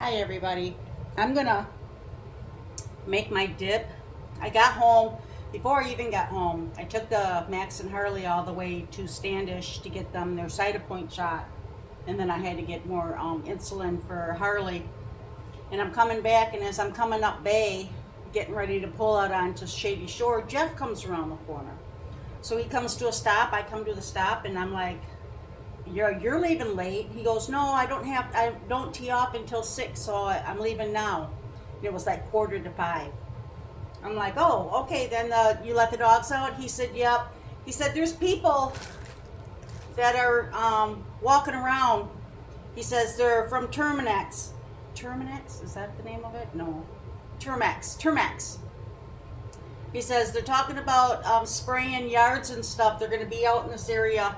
Hi everybody. I'm gonna make my dip. I got home. Before I even got home, I took the Max and Harley all the way to Standish to get them their Cytopoint shot. And then I had to get more insulin for Harley. And I'm coming back, and as I'm coming up Bay, getting ready to pull out onto Shady Shore, Jeff comes around the corner. So he comes to a stop, I come to the stop, and I'm like, you're leaving late. He goes, no, I don't tee off until 6, so I'm leaving now. It was like 4:45. I'm like, oh, okay, then you let the dogs out? He said, yep. He said, there's people that are walking around. He says they're from Terminex. Terminex? Is that the name of it? No. Termex. He says they're talking about spraying yards and stuff. They're going to be out in this area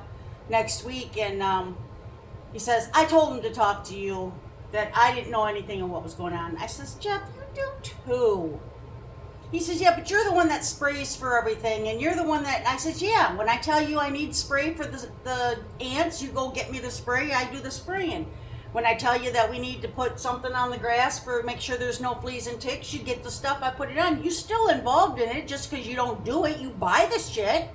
next week, and he says, I told him to talk to you, that I didn't know anything of what was going on. I says, Jeff, you do too. He says, yeah, but you're the one that sprays for everything, and you're the one that, I says, yeah, when I tell you I need spray for the ants, you go get me the spray, I do the spraying. When I tell you that we need to put something on the grass for make sure there's no fleas and ticks, you get the stuff, I put it on. You still involved in it just because you don't do it. You buy the shit.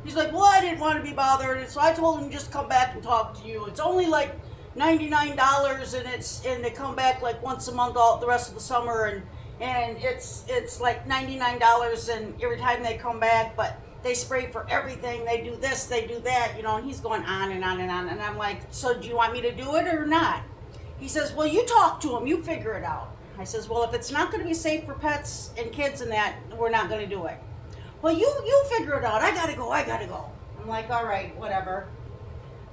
He's like, well, I didn't want to be bothered, so I told him just come back and talk to you. It's only like $99, and they come back like once a month all the rest of the summer, and it's like $99 and every time they come back, but they spray for everything. They do this, they do that, and he's going on and on and on. And I'm like, so do you want me to do it or not? He says, well, you talk to him, you figure it out. I says, well, if it's not going to be safe for pets and kids and that, we're not going to do it. Well, you figure it out. I gotta go. I'm like, all right, whatever.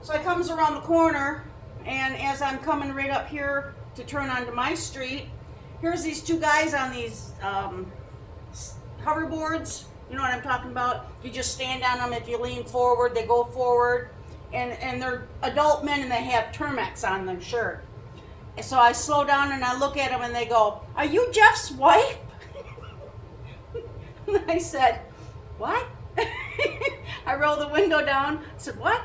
So I comes around the corner, and as I'm coming right up here to turn onto my street, here's these two guys on these hoverboards. You know what I'm talking about? You just stand on them. If you lean forward, they go forward. And they're adult men, and they have Termex on their shirt. So I slow down, and I look at them, and they go, are you Jeff's wife? And I said, what? I rolled the window down. I said, what?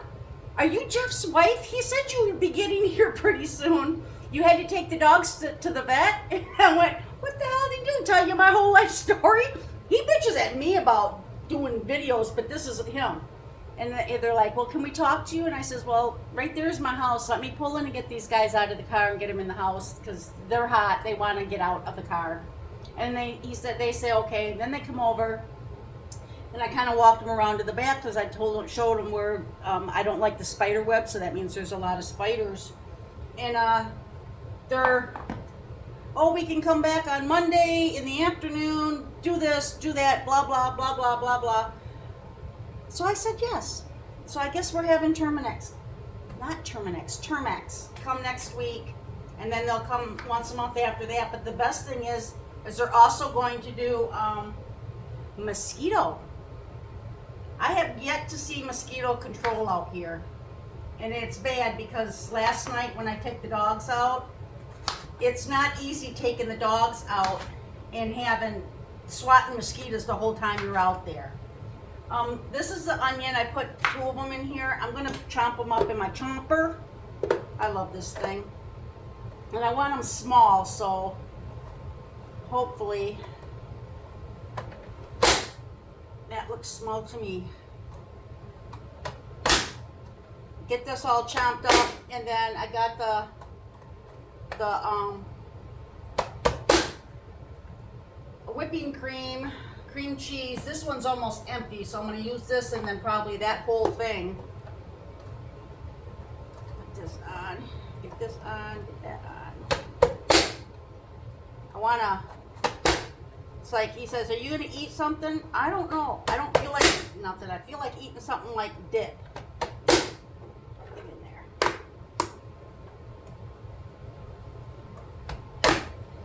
Are you Jeff's wife? He said you would be getting here pretty soon. You had to take the dogs to the vet? And I went, what the hell did he do? Tell you my whole life story? He bitches at me about doing videos, but this isn't him. And they're like, well, can we talk to you? And I says, well, right there's my house. Let me pull in and get these guys out of the car and get them in the house because they're hot. They want to get out of the car. And they say, okay. And then they come over. And I kind of walked them around to the back because I showed them where I don't like the spider web, so that means there's a lot of spiders. And they're, oh, we can come back on Monday in the afternoon, do this, do that, blah, blah, blah, blah, blah, blah. So I said yes. So I guess we're having Terminex come next week. And then they'll come once a month after that. But the best thing is they're also going to do mosquito. I have yet to see mosquito control out here. And it's bad because last night when I took the dogs out, it's not easy taking the dogs out and swatting mosquitoes the whole time you're out there. This is the onion. I put 2 of them in here. I'm going to chomp them up in my chomper. I love this thing. And I want them small, so hopefully that looks small to me. Get this all chopped up, and then I got the whipping cream cheese. This one's almost empty, so I'm going to use this and then probably that whole thing. Put this on, get this on, get that on. I want to. It's like he says, are you going to eat something? I don't know. I don't feel like nothing. I feel like eating something like dip. Get in there.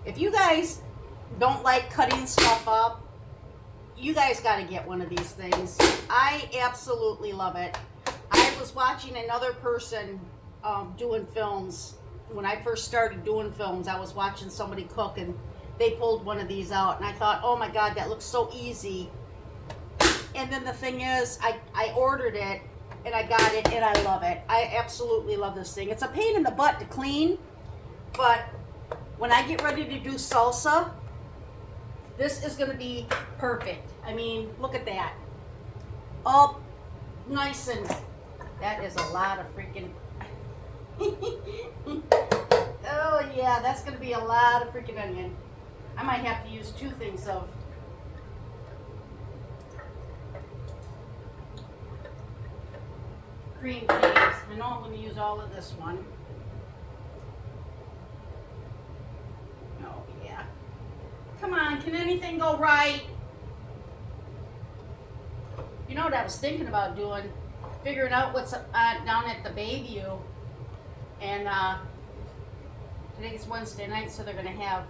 If you guys don't like cutting stuff up, you guys got to get one of these things. I absolutely love it. I was watching another person doing films. When I first started doing films, I was watching somebody cook, and they pulled one of these out, and I thought, oh my God, that looks so easy. And then the thing is, I ordered it, and I got it, and I love it. I absolutely love this thing. It's a pain in the butt to clean, but when I get ready to do salsa, this is going to be perfect. I mean, look at that. All nice and, that is a lot of freaking, oh yeah, that's going to be a lot of freaking onion. I might have to use 2 things of cream cheese. I know I'm going to use all of this one. Oh yeah. Come on, can anything go right? You know what I was thinking about doing? Figuring out what's down at the Bayview. And today's Wednesday night, so they're going to have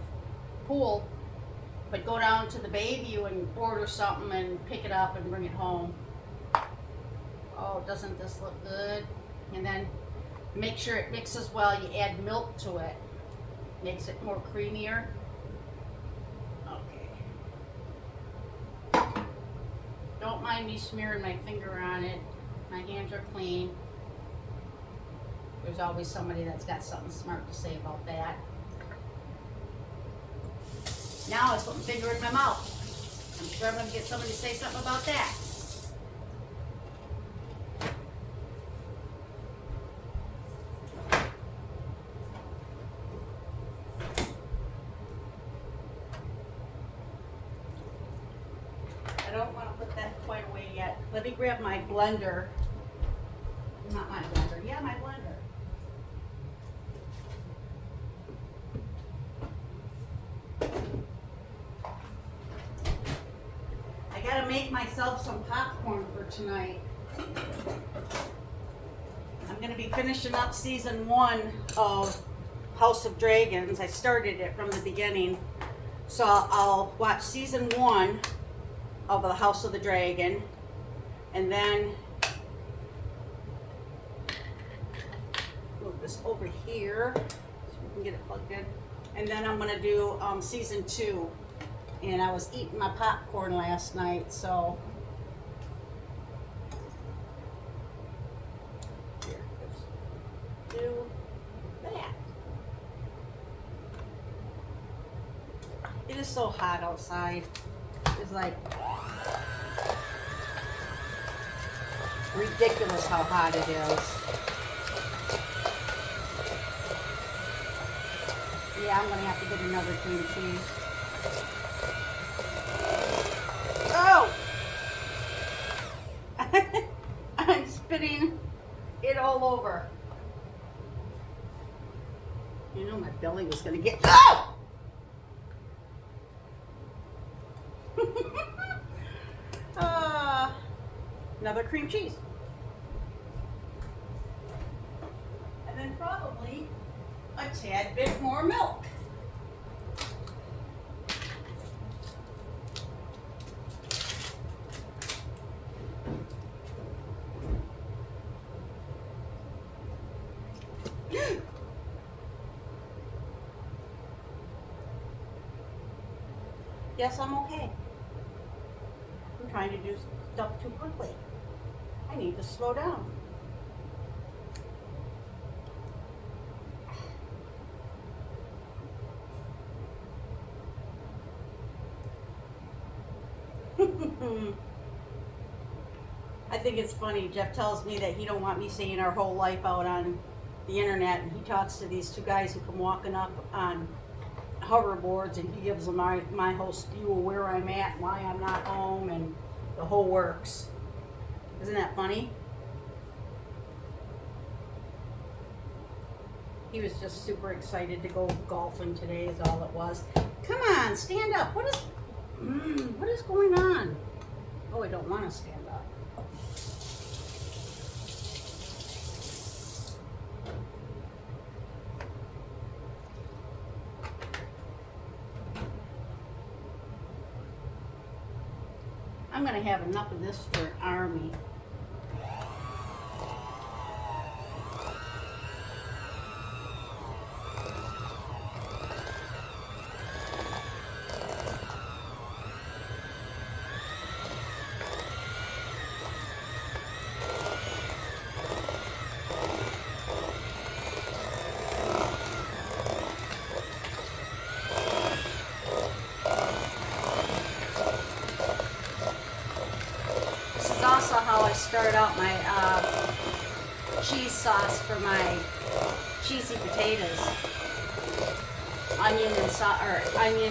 pool. But go down to the Bayview and order something and pick it up and bring it home. Oh, doesn't this look good? And then make sure it mixes well. You add milk to it. Makes it more creamier. Okay. Don't mind me smearing my finger on it. My hands are clean. There's always somebody that's got something smart to say about that. Now I put my finger in my mouth. I'm sure I'm going to get somebody to say something about that. I don't want to put that quite away yet. Let me grab my blender. Not my blender. Yeah, my blender. Make myself some popcorn for tonight. I'm going to be finishing up season 1 of House of Dragons. I started it from the beginning. So I'll watch season 1 of the House of the Dragon, and then move this over here so we can get it plugged in. And then I'm going to do season 2. And I was eating my popcorn last night, so here, let's do that. It is so hot outside. It's like ridiculous how hot it is. Yeah, I'm gonna have to get another cream cheese. Oh! I'm spitting it all over. You know my belly was gonna get. Oh! Another cream cheese. And then probably a tad bit more milk. Yes, I'm okay. I'm trying to do stuff too quickly. I need to slow down. I think it's funny. Jeff tells me that he don't want me saying our whole life out on the internet, and he talks to these 2 guys who come walking up on hoverboards, and he gives them my whole spew of where I'm at, why I'm not home, and the whole works. Isn't that funny? He was just super excited to go golfing today is all it was. Come on, stand up. What is going on? Oh, I don't want to stand up. I'm going to have enough of this for an army. start out my cheese sauce for my cheesy potatoes. Onion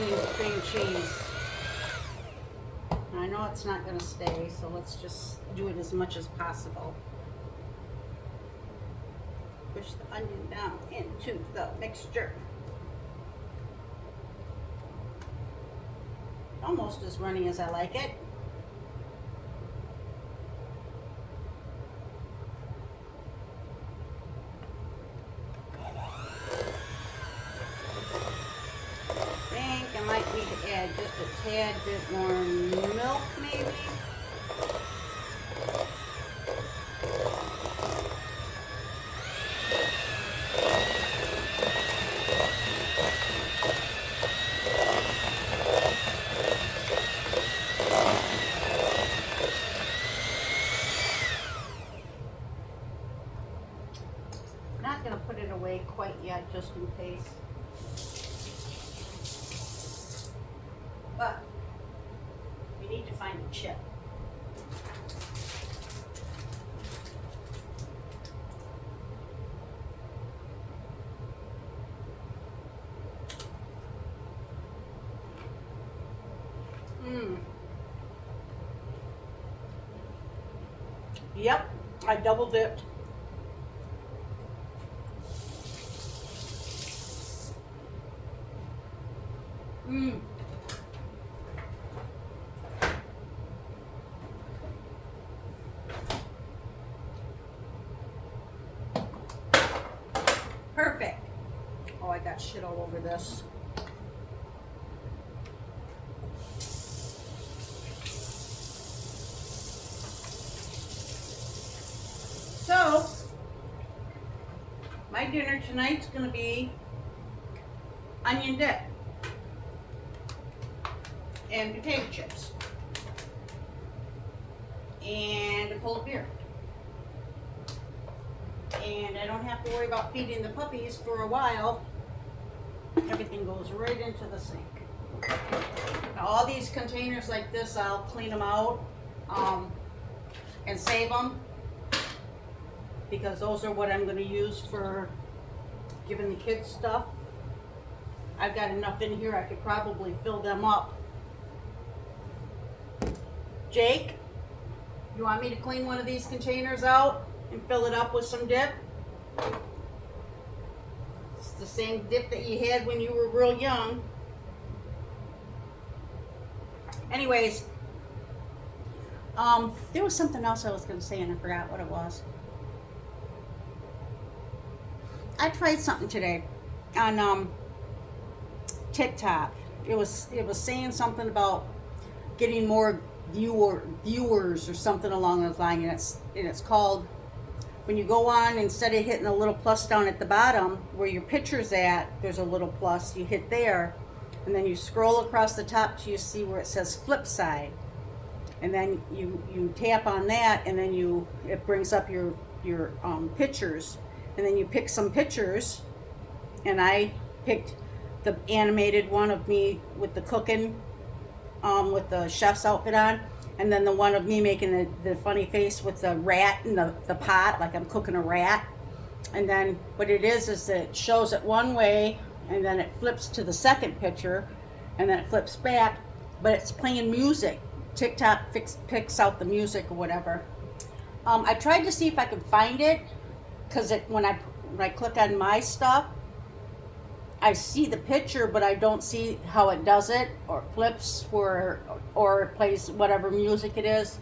and cream cheese. I know it's not going to stay, so let's just do it as much as possible. Push the onion down into the mixture. Almost as runny as I like it. I might need to add just a tad bit more milk, maybe. I'm not going to put it away quite yet, just in case. But we need to find a chip. Yep, I double dipped. Perfect. Oh, I got shit all over this. So, my dinner tonight's gonna be onion dip and potato chips and a cold beer. And I don't have to worry about feeding the puppies for a while. Everything goes right into the sink. Now, all these containers like this, I'll clean them out and save them, because those are what I'm going to use for giving the kids stuff. I've got enough in here, I could probably fill them up. Jake, you want me to clean one of these containers out and fill it up with some dip? It's the same dip that you had when you were real young. Anyways, there was something else I was going to say and I forgot what it was. I tried something today on TikTok. It was saying something about getting more viewers or something along those lines, and it's called, when you go on, instead of hitting a little plus down at the bottom where your picture's at, there's a little plus, you hit there, and then you scroll across the top till you see where it says flip side, and then you tap on that, and then it brings up your pictures, and then you pick some pictures, and I picked the animated one of me with the cooking, with the chef's outfit on, and then the one of me making the funny face with the rat in the pot, like I'm cooking a rat. And then what it is that it shows it one way, and then it flips to the second picture, and then it flips back, but it's playing music. TikTok picks out the music or whatever. I tried to see if I could find it, because when I click on my stuff, I see the picture, but I don't see how it does it, or flips, or it plays whatever music it is.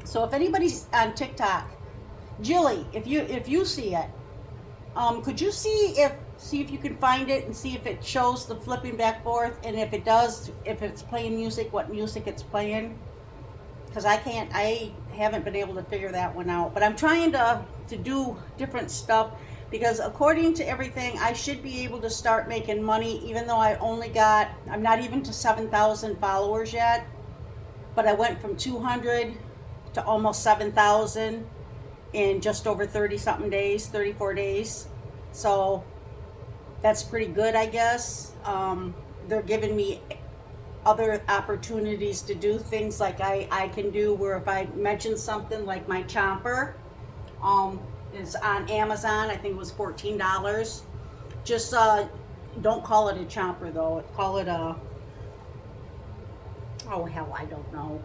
So if anybody's on TikTok, Jilly, if you see it, could you see if you can find it and see if it shows the flipping back forth, and if it does, if it's playing music, what music it's playing? Because I haven't been able to figure that one out. But I'm trying to do different stuff, because according to everything, I should be able to start making money, even though I'm not even to 7,000 followers yet, but I went from 200 to almost 7,000 in just over 30-something days, 34 days. So that's pretty good, I guess. They're giving me other opportunities to do things like I can do, where if I mention something like my chomper is on Amazon, I think it was $14. Just don't call it a chomper though. Call it a, oh hell, I don't know.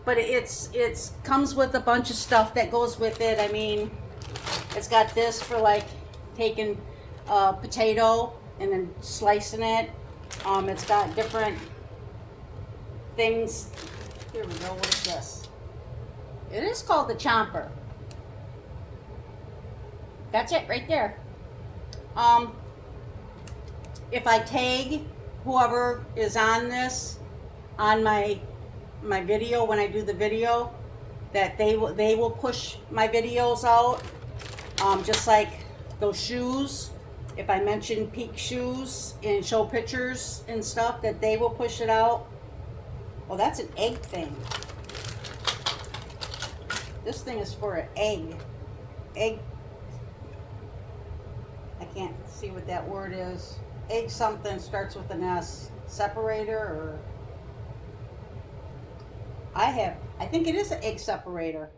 But it's comes with a bunch of stuff that goes with it. I mean, it's got this for like taking a potato and then slicing it. It's got different things. Here we go. What is this? It is called the chomper. That's it right there. If I tag whoever is on this on my video, when I do the video, that they will push my videos out. Just like those shoes, if I mention Peak shoes and show pictures and stuff, that they will push it out. Oh, that's an egg thing. This thing is for an egg. Egg. I can't see what that word is. Egg something starts with an S. Separator or... I think it is an egg separator.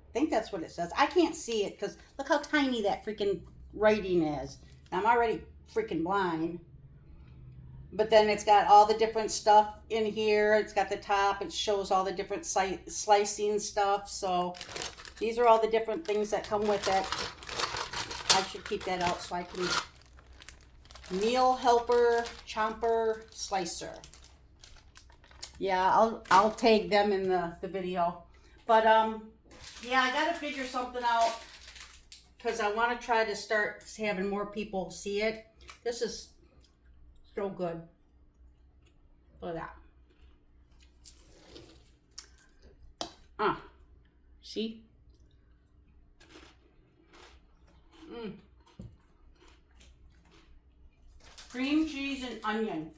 I think that's what it says. I can't see it because look how tiny that freaking writing is. I'm already freaking blind. But then it's got all the different stuff in here. It's got the top. It shows all the different slicing stuff. So these are all the different things that come with it. I should keep that out so I can... Meal helper, chomper, slicer. Yeah, I'll tag them in the video. But yeah, I gotta figure something out because I want to try to start having more people see it. This is so good. Look at that. See? Cream cheese and onion.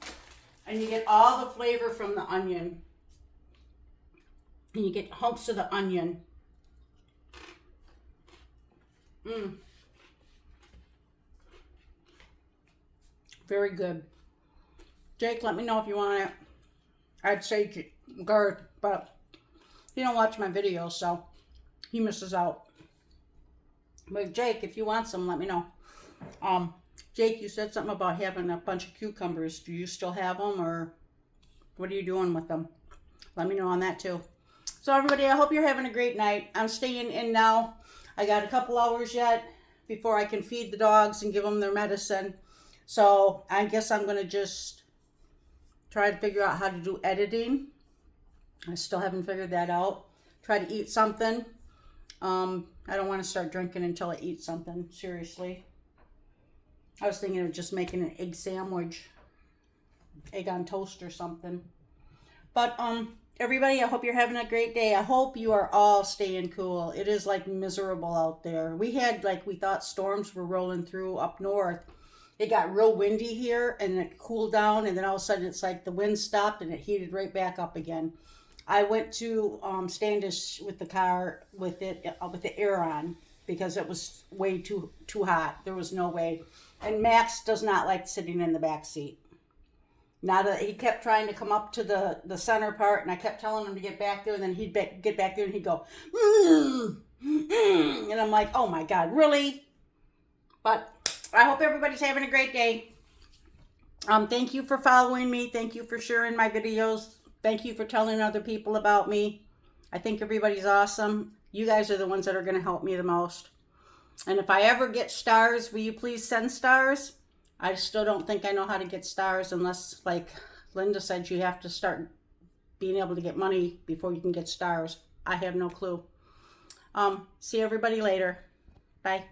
And you get all the flavor from the onion. And you get hunks of the onion. Very good. Jake, let me know if you want it. I'd say Garth, but he don't watch my videos, so he misses out. But Jake, if you want some, let me know. Jake, you said something about having a bunch of cucumbers. Do you still have them, or what are you doing with them? Let me know on that too. So everybody, I hope you're having a great night. I'm staying in now. I got a couple hours yet before I can feed the dogs and give them their medicine. So I guess I'm going to just try to figure out how to do editing. I still haven't figured that out. Try to eat something. I don't want to start drinking until I eat something, seriously. I was thinking of just making an egg sandwich, egg on toast or something. But everybody, I hope you're having a great day. I hope you are all staying cool. It is like miserable out there. We had we thought storms were rolling through up north. It got real windy here and it cooled down, and then all of a sudden it's like the wind stopped and it heated right back up again. I went to Standish with the car with the air on because it was way too hot. There was no way. And Max does not like sitting in the back seat. He kept trying to come up to the center part, and I kept telling him to get back there, and then he'd get back there and he'd go, and I'm like, oh my God, really? But I hope everybody's having a great day. Thank you for following me. Thank you for sharing my videos. Thank you for telling other people about me. I think everybody's awesome. You guys are the ones that are going to help me the most. And if I ever get stars, will you please send stars? I still don't think I know how to get stars unless, like Linda said, you have to start being able to get money before you can get stars. I have no clue. See everybody later. Bye.